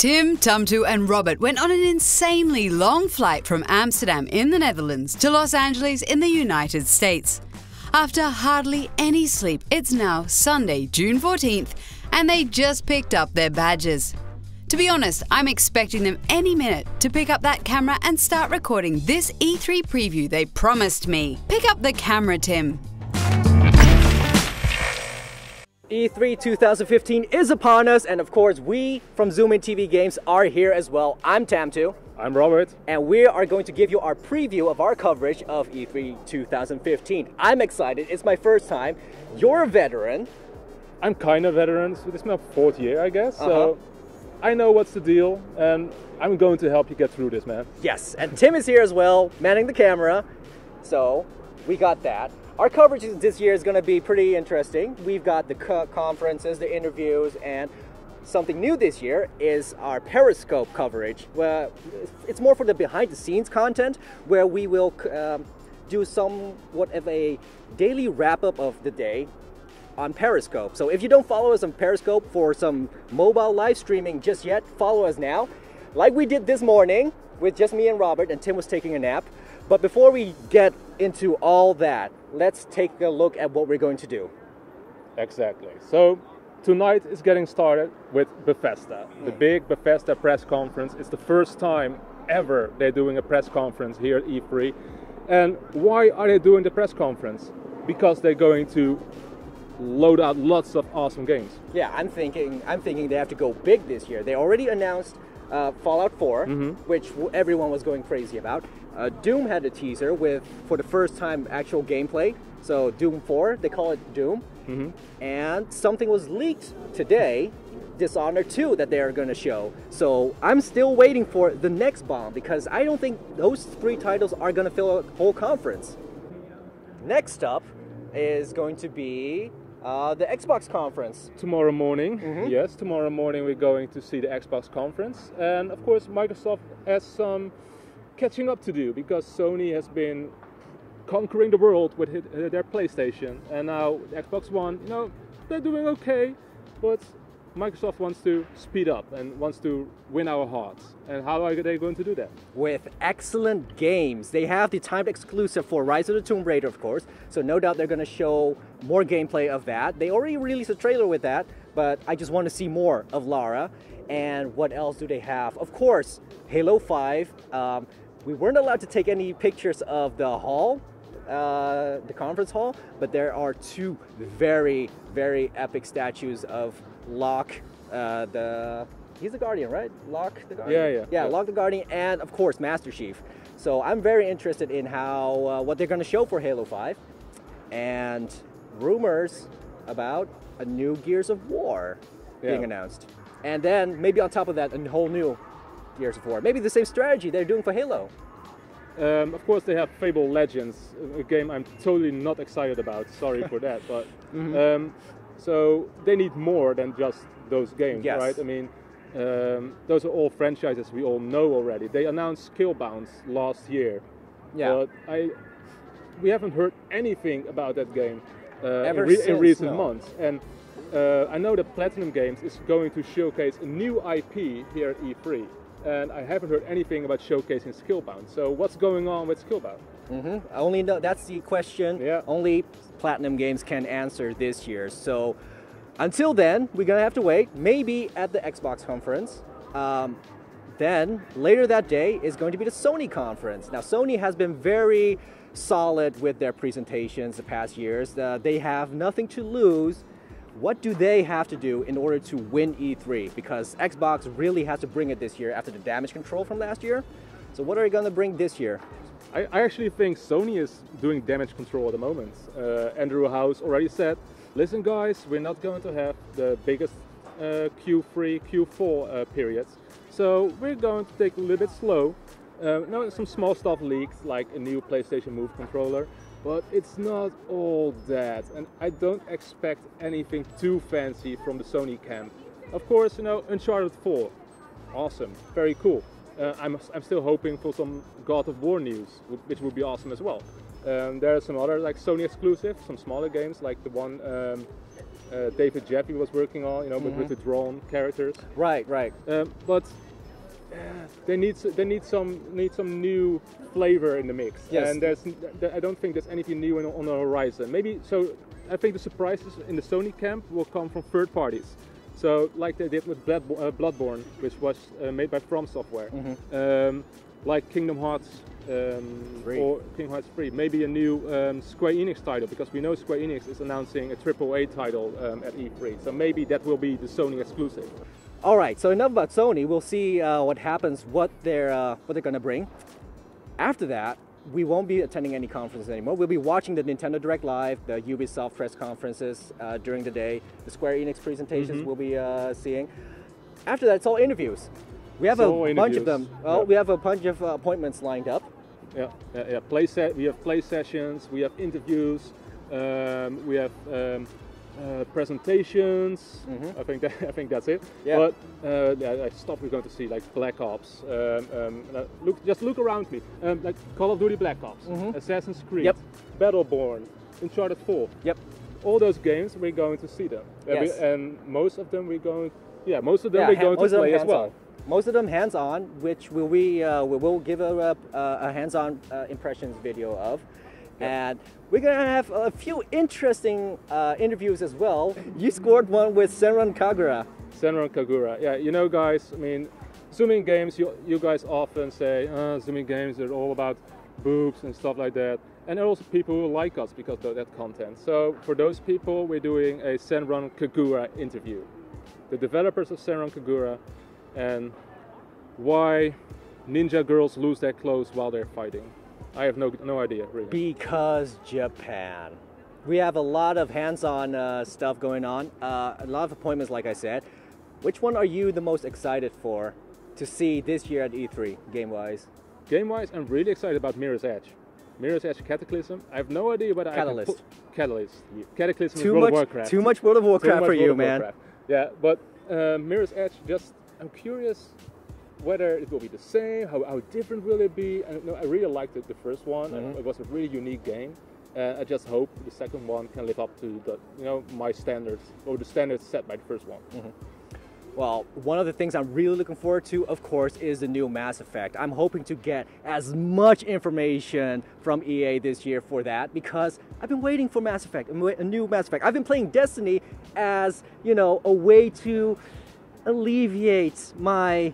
Tim, Tamtu and Robert went on an insanely long flight from Amsterdam in the Netherlands to Los Angeles in the United States. After hardly any sleep, it's now Sunday, June 14th, and they just picked up their badges. To be honest, I'm expecting them any minute to pick up that camera and start recording this E3 preview they promised me. Pick up the camera, Tim. E3 2015 is upon us, and of course we from Zoomin TV Games are here as well. I'm Tamtu. I'm Robert. And we are going to give you our preview of our coverage of E3 2015. I'm excited. It's my first time. You're a veteran. I'm kind of veteran, so this is my fourth year, I guess. So I know what's the deal, and I'm going to help you get through this, man. Yes, and Tim is here as well, manning the camera. So we got that. Our coverage this year is going to be pretty interesting. We've got the conferences, the interviews, and something new this year is our Periscope coverage. Well, it's more for the behind-the-scenes content, where we will do somewhat of a daily wrap-up of the day on Periscope. So if you don't follow us on Periscope for some mobile live streaming just yet, follow us now. Like we did this morning with just me and Robert, and Tim was taking a nap. But before we get into all that, let's take a look at what we're going to do. Exactly. So tonight is getting started with Bethesda. The big Bethesda press conference. It's the first time ever they're doing a press conference here at E3. And why are they doing the press conference? Because they're going to load out lots of awesome games. Yeah, I'm thinking they have to go big this year. They already announced Fallout 4, which everyone was going crazy about. Doom had a teaser with, for the first time, actual gameplay. So Doom 4, they call it Doom. And something was leaked today, Dishonored 2, that they are going to show. So I'm still waiting for the next bomb, because I don't think those three titles are going to fill a whole conference. Next up is going to be the Xbox conference. Tomorrow morning, yes, tomorrow morning we're going to see the Xbox conference. And of course Microsoft has some catching up to do, because Sony has been conquering the world with their PlayStation, and now Xbox One, you know, they're doing okay, but Microsoft wants to speed up and wants to win our hearts. And how are they going to do that? With excellent games. They have the timed exclusive for Rise of the Tomb Raider, of course, so no doubt they're going to show more gameplay of that. They already released a trailer with that, but I just want to see more of Lara. And what else do they have? Of course, Halo 5. We weren't allowed to take any pictures of the hall, the conference hall, but there are two very, very epic statues of Locke, he's the Guardian, right? Locke the Guardian? Yeah, Locke the Guardian, and of course Master Chief. So I'm very interested in how, what they're going to show for Halo 5, and rumors about a new Gears of War being announced. And then maybe on top of that, a whole new Gears of War. Maybe the same strategy they're doing for Halo. Of course they have Fable Legends, a game I'm totally not excited about, sorry for that, but so they need more than just those games, right? I mean, those are all franchises we all know already. They announced Scalebound last year, but we haven't heard anything about that game in recent months. And I know that Platinum Games is going to showcase a new IP here at E3. And I haven't heard anything about showcasing Scalebound. So what's going on with Scalebound? I only know that's the question. Only Platinum Games can answer this year. So until then, we're gonna have to wait. Maybe at the Xbox conference. Then later that day is going to be the Sony conference. Now Sony has been very solid with their presentations the past years. They have nothing to lose. What do they have to do in order to win E3? Because Xbox really has to bring it this year after the damage control from last year. So what are they going to bring this year? I actually think Sony is doing damage control at the moment. Andrew House already said, listen guys, we're not going to have the biggest Q3, Q4 periods. So we're going to take a little bit slow. Now some small stuff leaked, like a new PlayStation Move controller. But it's not all that, and I don't expect anything too fancy from the Sony camp. Of course, you know, Uncharted 4, awesome, very cool. I'm still hoping for some God of War news, which would be awesome as well. There are some other like Sony exclusives, some smaller games like the one David Jeffy was working on, you know, with the drawn characters. Right, right. But they need some new flavor in the mix. Yes. And I don't think there's anything new on the horizon. Maybe so. I think the surprises in the Sony camp will come from third parties. So like they did with Bloodborne, which was made by From Software. Like Kingdom Hearts 3. or Kingdom Hearts 3. Maybe a new Square Enix title, because we know Square Enix is announcing a AAA title at E3. So maybe that will be the Sony exclusive. All right, so enough about Sony. We'll see what happens, what they're going to bring. After that, we won't be attending any conferences anymore. We'll be watching the Nintendo Direct Live, the Ubisoft press conferences during the day, the Square Enix presentations we'll be seeing. After that, it's all interviews. We have a bunch of them. Oh, we have a bunch of appointments lined up. Yeah. We have play sessions. We have interviews. We have presentations. I think that's it. Yeah. But we're going to see like Black Ops. Just look around me. Like Call of Duty Black Ops, Assassin's Creed, Battleborn, Uncharted 4. Yep. All those games we're going to see them. Yes. And most of them we're going. Yeah, most of them we're going to play as well. Most of them hands-on, which we will give a hands-on impressions video of. And we're going to have a few interesting interviews as well. You scored one with Senran Kagura. Senran Kagura, yeah. You know, guys, I mean, Zoomin games, you guys often say, Zoomin games, they're all about boobs and stuff like that. And there are also people who like us because of that content. So for those people, we're doing a Senran Kagura interview. The developers of Senran Kagura, and why ninja girls lose their clothes while they're fighting. I have no idea, really. Because Japan. We have a lot of hands-on stuff going on, a lot of appointments, like I said. Which one are you the most excited for to see this year at E3, game-wise? Game-wise, I'm really excited about Mirror's Edge. Mirror's Edge Cataclysm. I have no idea whether Catalyst. I can put Catalyst. Cataclysm is World of Warcraft. Too much World of Warcraft for you, man. Warcraft. Yeah, but Mirror's Edge, I'm curious whether it will be the same, how different will it be. I really liked the first one. It was a really unique game. I just hope the second one can live up to my standards, or the standards set by the first one. Well, one of the things I'm really looking forward to, of course, is the new Mass Effect. I'm hoping to get as much information from EA this year for that, because I've been waiting for Mass Effect, a new Mass Effect. I've been playing Destiny as, a way to alleviate my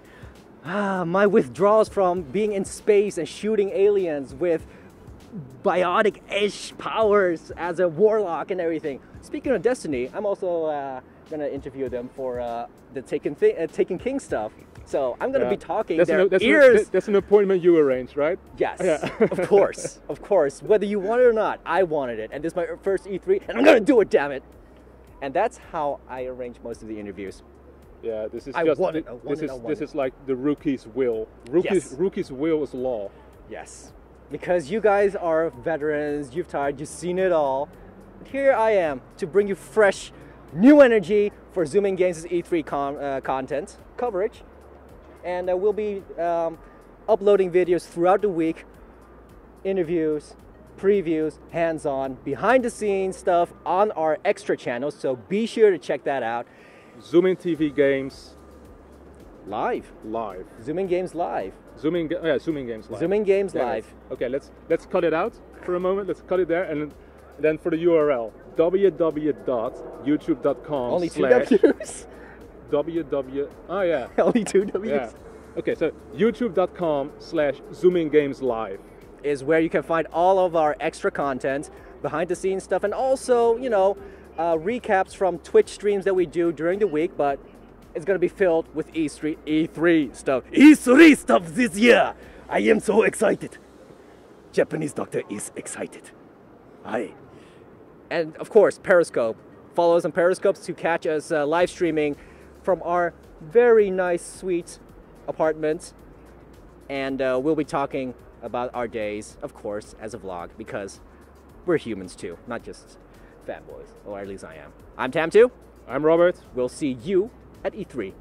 withdrawals from being in space and shooting aliens with biotic-ish powers as a warlock and everything. Speaking of Destiny, I'm also going to interview them for the Taken King stuff. So I'm going to be talking their ears. That's an appointment you arranged, right? Yes, of course, of course. Whether you want it or not, I wanted it. And this is my first E3, and I'm going to do it, damn it. And that's how I arrange most of the interviews. Yeah, this is like the rookie's will. Rookie's will is law. Yes, because you guys are veterans, you've seen it all. But here I am to bring you fresh, new energy for Zoomin Games' E3 content coverage. And we'll be uploading videos throughout the week, interviews, previews, hands-on, behind-the-scenes stuff on our extra channels. So be sure to check that out. Zoomin TV Games live. Zoomin Games live. Zoomin Games live. Zoomin Games live. Okay, let's cut it out for a moment. Let's cut it there, and then for the URL, www.youtube.com. Only two W's. Oh yeah. Only two W's. Yeah. Okay, so youtube.com/ZoominGamesLive is where you can find all of our extra content, behind the scenes stuff, and also recaps from Twitch streams that we do during the week, but it's going to be filled with E3 stuff. E3 stuff this year! I am so excited. Japanese doctor is excited. Aye. And of course, Periscope. Follow us on Periscope to catch us live streaming from our very nice, sweet apartment. And we'll be talking about our days, of course, as a vlog, because we're humans too, not just fanboys, or at least I am. I'm Tamtu. I'm Robert. We'll see you at E3.